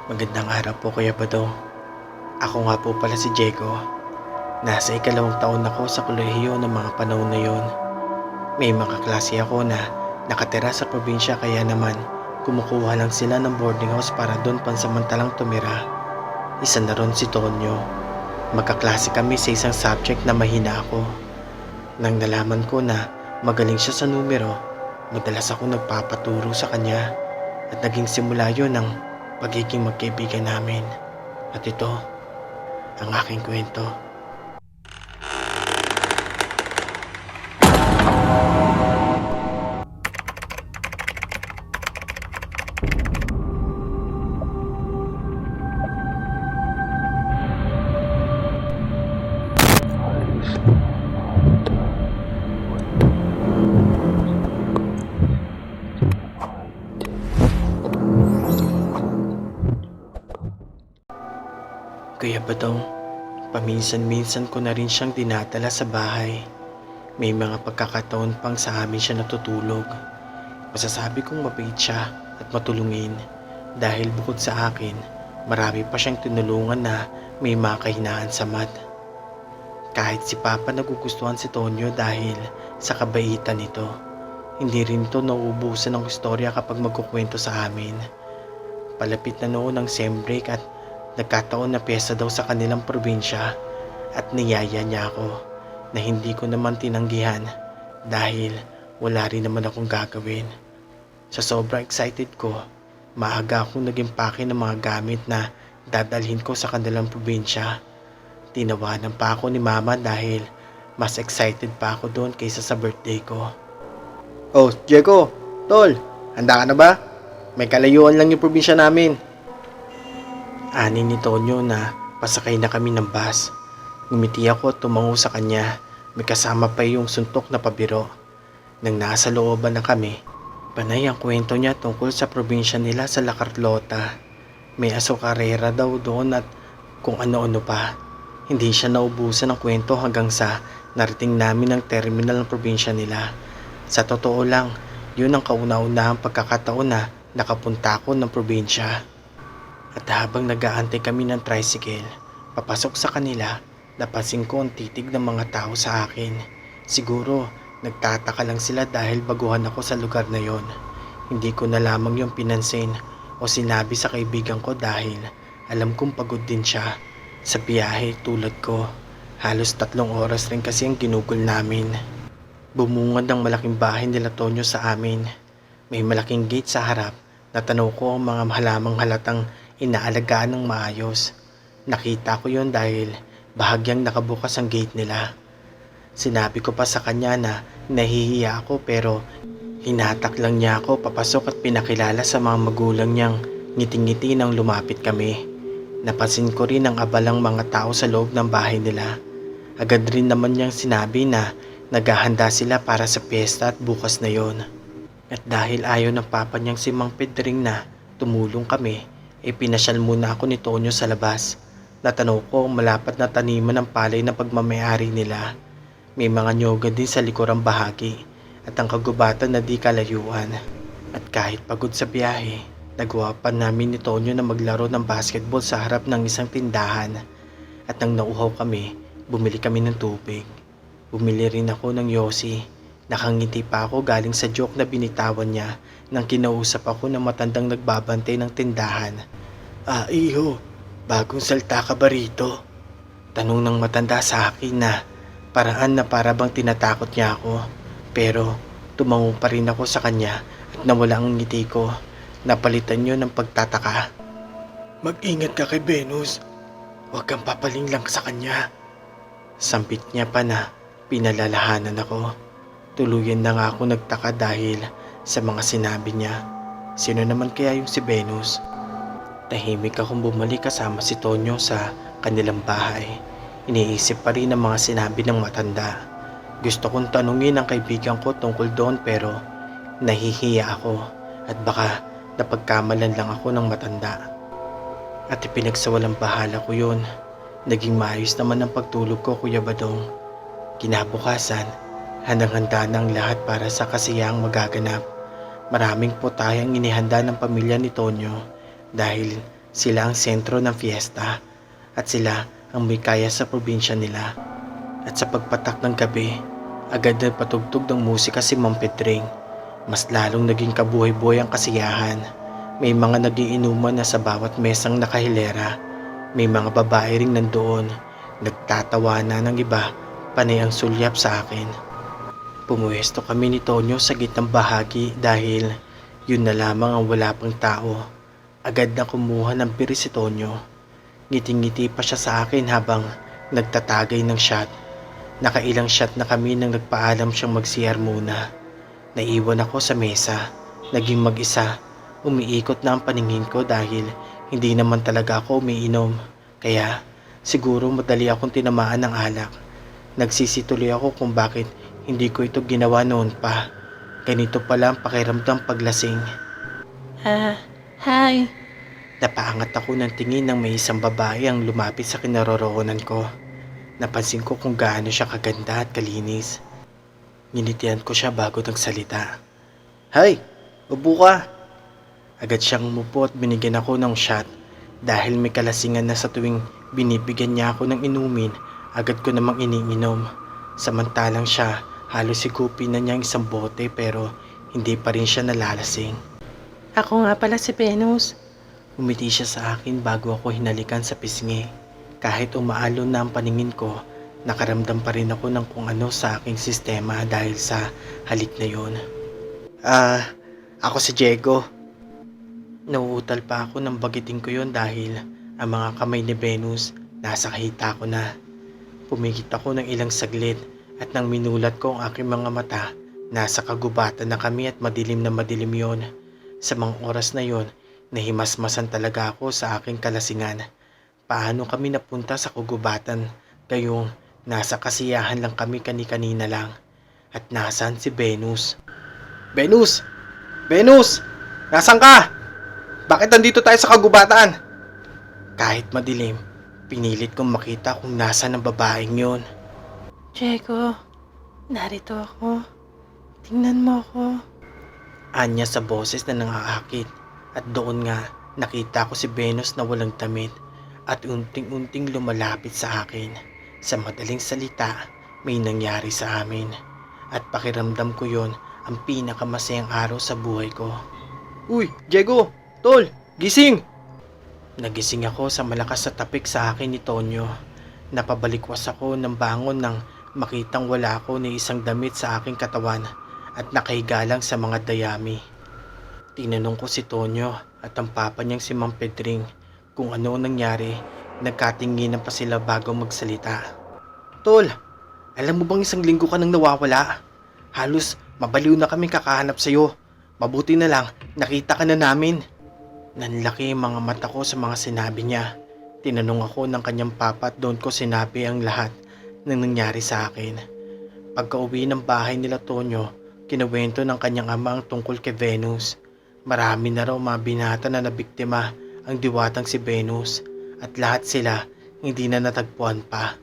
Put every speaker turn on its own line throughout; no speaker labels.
Magandang araw po Kuya Badong. Ako nga po pala si Diego. Nasa ikalawang taon ako sa kolehiyo ng mga panahon na yon. May mga klase ako na nakatira sa probinsya kaya naman kumukuha lang sila ng boarding house para doon pansamantalang tumira. Isa na ron si Tonyo. Magkaklase kami sa isang subject na mahina ako. Nang nalaman ko na magaling siya sa numero, madalas ako nagpapaturo sa kanya at naging simula yon ng pagiging magkaibigan namin. At ito, ang aking kwento. Kuya Badong, paminsan-minsan ko na rin siyang dinadala sa bahay. May mga pagkakataon pang sa amin siya natutulog. Masasabi kong mabait siya at matulungin dahil bukod sa akin, marami pa siyang tinulungan na may mga kahinaan sa math. Kahit si Papa nagugustuhan si Tonyo dahil sa kabaitan nito, hindi rin to nauubusan ng istorya kapag magkukwento sa amin. Palapit na noon ang sem break at nagkataon na piyesta daw sa kanilang probinsya at niyaya niya ako na hindi ko naman tinanggihan dahil wala rin naman akong gagawin. Sa sobrang excited ko, maaga akong naging pake ng mga gamit na dadalhin ko sa kanilang probinsya. Tinawanan pa ako ni Mama dahil mas excited pa ako doon kaysa sa birthday ko. Oh, Diego! Tol! Handa ka na ba? May kalayuan lang yung probinsya namin. Ani ni Tonyo na pasakay na kami ng bus. Ngumiti ako at tumango sa kanya. May kasama pa yung suntok na pabiro. Nang nasa looban na kami, panay ang kwento niya tungkol sa probinsya nila sa La Carlota. May asokarera daw doon at kung ano-ano pa. Hindi siya naubusan ng kwento hanggang sa narating namin ang terminal ng probinsya nila. Sa totoo lang, yun ang kauna-unahang pagkakataon na nakapunta ako ng probinsya. At habang nag-aantay kami ng tricycle, papasok sa kanila, napansin ko ang titig ng mga tao sa akin. Siguro, nagtataka lang sila dahil baguhan ako sa lugar na yon. Hindi ko na lamang yung pinansin o sinabi sa kaibigan ko dahil alam kong pagod din siya. Sa biyahe tulad ko, halos 3 oras rin kasi ang ginugol namin. Bumungad ang malaking bahay nila Tonyo sa amin. May malaking gate sa harap. Natanaw ko ang mga halamang halatang inaalagaan ng maayos. Nakita ko yon dahil bahagyang nakabukas ang gate nila. Sinabi ko pa sa kanya na nahihiya ako pero hinatak lang niya ako papasok at pinakilala sa mga magulang niyang ngiti-ngiti nang lumapit kami. Napansin ko rin ang abalang mga tao sa loob ng bahay nila. Agad rin naman niyang sinabi na naghahanda sila para sa piyesta at bukas na yon. At dahil ayaw ng papa niyang si Mang Pedring na tumulong kami, pinasyal muna ako ni Tonyo sa labas. Natanaw ko ang malapat na taniman ng palay na pagmamayari nila. May mga nyoga din sa likurang bahagi at ang kagubatan na di kalayuan. At kahit pagod sa biyahe, nagawa pa namin ni Tonyo na maglaro ng basketball sa harap ng isang tindahan. At nang nauhaw kami, bumili kami ng tubig. Bumili rin ako ng yosi. Nakangiti pa ako galing sa joke na binitawan niya nang kinausap ako ng matandang nagbabantay ng tindahan. Ah, iho, bagong salta ka ba rito? Tanong ng matanda sa akin na paraan na para bang tinatakot niya ako. Pero tumango pa rin ako sa kanya at nawala ang ngiti ko. Napalitan niyo ng pagtataka. Mag-ingat ka kay Venus. Huwag kang papaling lang sa kanya. Sampit niya pa na pinalalahanan ako. Tuluyan na nga ako nagtaka dahil sa mga sinabi niya. Sino naman kaya yung si Venus? Tahimik akong bumalik kasama si Tonyo sa kanilang bahay. Iniisip pa rin ang mga sinabi ng matanda. Gusto kong tanungin ang kaibigan ko tungkol doon pero nahihiya ako at baka napagkamalan lang ako ng matanda. At ipinagsawalang bahala ko yun. Naging maayos naman ang pagtulog ko, Kuya Badong. Kinabukasan, handang-handa ng lahat para sa kasiyahang magaganap. Maraming putayang inihanda ng pamilya ni Tonyo dahil Sila ang sentro ng fiesta at sila ang may kaya sa probinsya nila. At sa pagpatak ng gabi, agad na patugtog ng musika si Mang Pedring. Mas lalong naging kabuhay-buhay ang kasiyahan. May mga nagiinuman na sa bawat mesang nakahilera. May mga babae ring nandoon. Nagtatawanan ng iba, panay ang sulyap sa akin. Pumuwesto kami ni Tonyo sa gitnang bahagi dahil yun na lamang ang wala pang tao. Agad na kumuha ng biri si Tonyo. Ngiti-ngiti pa siya sa akin habang nagtatagay ng shot. Nakailang shot na kami nang nagpaalam siyang mag-CR muna. Naiwan ako sa mesa, naging mag-isa. Umiikot na ang paningin ko dahil hindi naman talaga ako umiinom. Kaya siguro madali akong tinamaan ng alak. Nagsisituloy ako kung bakit hindi ko ito ginawa noon pa. Ganito pala ang pakiramdam paglasing.
Hi.
Napaangat ako ng tingin ng may isang babae ang lumapit sa kinaroroonan ko. Napansin ko kung gaano siya kaganda at kalinis. Nginitian ko siya bago nagsalita. Hay! Upo ka! Agad siyang umupo at binigyan ako ng shot. Dahil may kalasingan na sa tuwing binibigyan niya ako ng inumin, agad ko namang iniinom. Samantalang siya, halos sigupin na niya ang isang bote pero hindi pa rin siya nalalasing.
Ako nga pala si Venus.
Umiti siya sa akin bago ako hinalikan sa pisngi. Kahit umaalon na ang paningin ko, nakaramdam pa rin ako ng kung ano sa aking sistema dahil sa halik na yun. Ako si Diego. Nauutal pa ako nang bagitin ko yon dahil ang mga kamay ni Venus nasa kahita ko na. Pumigit ako ng ilang saglit at nang minulat ko ang aking mga mata, nasa kagubatan na kami at madilim na madilim yon. Sa mga oras na yon, nahimasmasan talaga ako sa aking kalasingan. Paano kami napunta sa kagubatan, gayong nasa kasiyahan lang kami kani-kanina lang. At nasan si Venus? Venus! Venus! Nasaan ka? Bakit nandito tayo sa kagubatan? Kahit madilim, pinilit kong makita kung nasan ang babaeng yon.
Diego, narito ako. Tingnan mo ako.
Anya sa boses na nangaakit. At doon nga, nakita ko si Venus na walang damit at unting-unting lumalapit sa akin. Sa madaling salita, may nangyari sa amin. At pakiramdam ko yon ang pinakamasayang araw sa buhay ko. Uy, Diego! Tol! Gising! Nagising ako sa malakas na tapik sa akin ni Tonyo. Napabalikwas ako ng bangon nang makitang wala ako ni isang damit sa aking katawan at nakahiga lang sa mga dayami. Tinanong ko si Tonyo at ang papa niyang si Mang Pedring kung ano ang nangyari. Nagkatinginan pa sila bago magsalita. Tol, alam mo bang isang linggo ka nang nawawala? Halos mabaliw na kami kakahanap sa'yo. Mabuti na lang, nakita ka na namin. Nanlaki ang mga mata ko sa mga sinabi niya. Tinanong ako ng kanyang papa at doon ko sinabi ang lahat ng nangyari sa akin. Pagka-uwi ng bahay nila Tonyo, kinuwento ng kanyang ama ang tungkol kay Venus. Marami na raw mga binata na nabiktima ang diwatang si Venus at lahat sila hindi na natagpuan pa.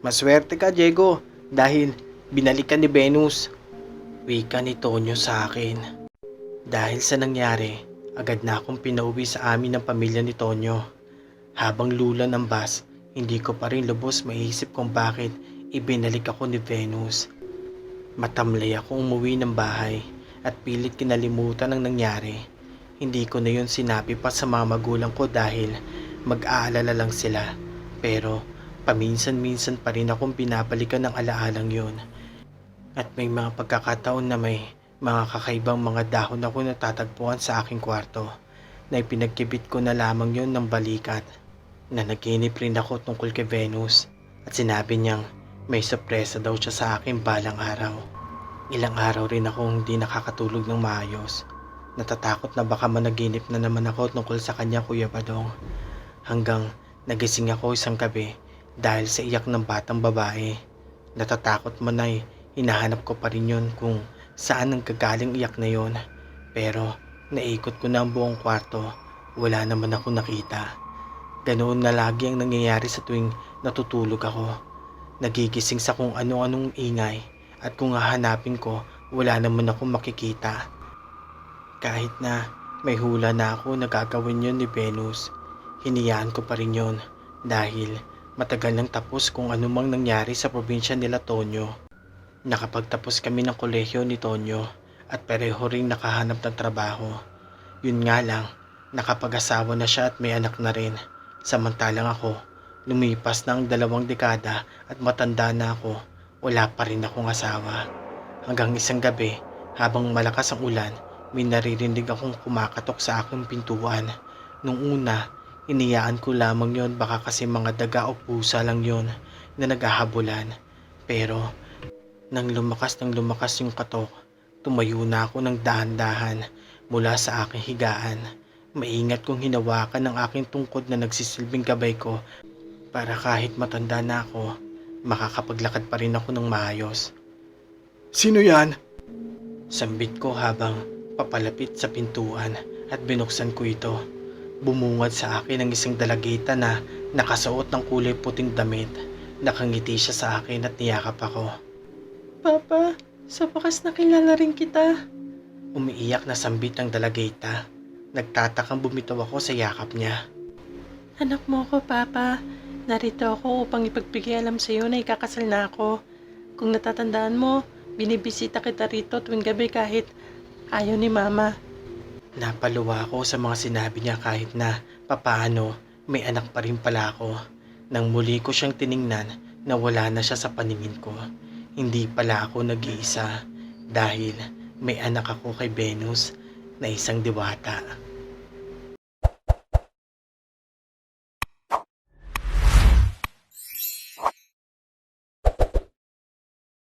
Maswerte ka, Diego, dahil binalikan ni Venus. Wika ni Tonyo sa akin. Dahil sa nangyari, agad na akong pinauwi sa amin ng pamilya ni Tonyo. Habang lula ng bus, hindi ko pa rin lubos maisip kung bakit ibinalik ako ni Venus. Matamlay ako umuwi ng bahay at pilit kinalimutan ang nangyari. Hindi ko na yun sinabi pa sa mga magulang ko dahil mag-aalala lang sila. Pero paminsan-minsan pa rin akong binabalikan ng alaalang yun. At may mga pagkakataon na may mga kakaibang mga dahon ako natatagpuan sa aking kwarto na ipinagkibit ko na lamang yon ng balikat. Nanaginip rin ako tungkol kay Venus at sinabi niyang may sorpresa daw siya sa akin balang araw. Ilang araw rin akong hindi nakakatulog ng maayos. Natatakot na baka managinip na naman ako tungkol sa kanya, Kuya Badong. Hanggang nagising ako isang gabi dahil sa iyak ng batang babae. Natatakot man ay hinahanap ko pa rin yun kung saan ang gagaling iyak na yon. Pero naikot ko na ang buong kwarto, wala naman ako nakita. Ganoon na lagi ang nangyayari sa tuwing natutulog ako. Nagigising sa kung ano-anong ingay at kung hahanapin ko, wala naman akong makikita. Kahit na May hula na ako na gagawin yun ni Venus. Hiniyaan ko pa rin yun dahil matagal nang tapos kung ano mang nangyari sa probinsya nila Tonyo. Nakapagtapos kami ng kolehiyo ni Tonyo at pareho ring nakahanap ng trabaho. Yun nga lang, nakapag-asawa na siya at may anak na rin. Samantalang ako, lumipas na ang 2 dekada at matanda na ako, wala pa rin akong asawa. Hanggang isang gabi, habang malakas ang ulan, may naririnig akong kumakatok sa aking pintuan. Nung una, iniyaan ko lamang yon, baka kasi mga daga o pusa lang yon na naghahabulan. Pero nang lumakas yung katok, tumayo na ako ng dahan-dahan mula sa aking higaan. Maingat kong hinawakan ang aking tungkod na nagsisilbing gabay ko para kahit matanda na ako, makakapaglakad pa rin ako ng maayos. "Sino yan?" Sambit ko habang papalapit sa pintuan at binuksan ko ito. Bumungad sa akin ang isang dalagita na nakasuot ng kulay puting damit. Nakangiti siya sa akin at niyakap ako.
Papa, sa wakas nakilala rin kita.
Umiiyak na sambit ng dalagita. Nagtatakang bumitaw ako sa yakap niya.
Anak mo ako, Papa. Narito ako upang ipagbigay alam sa iyo na ikakasal na ako. Kung natatandaan mo, binibisita kita rito tuwing gabi kahit ayaw ni Mama.
Napaluwa ako sa mga sinabi niya kahit na papaano may anak pa rin pala ako. Nang muli ko siyang tiningnan, nawala na siya sa paningin ko. Hindi pala ako nag-iisa dahil may anak ako kay Venus na isang diwata.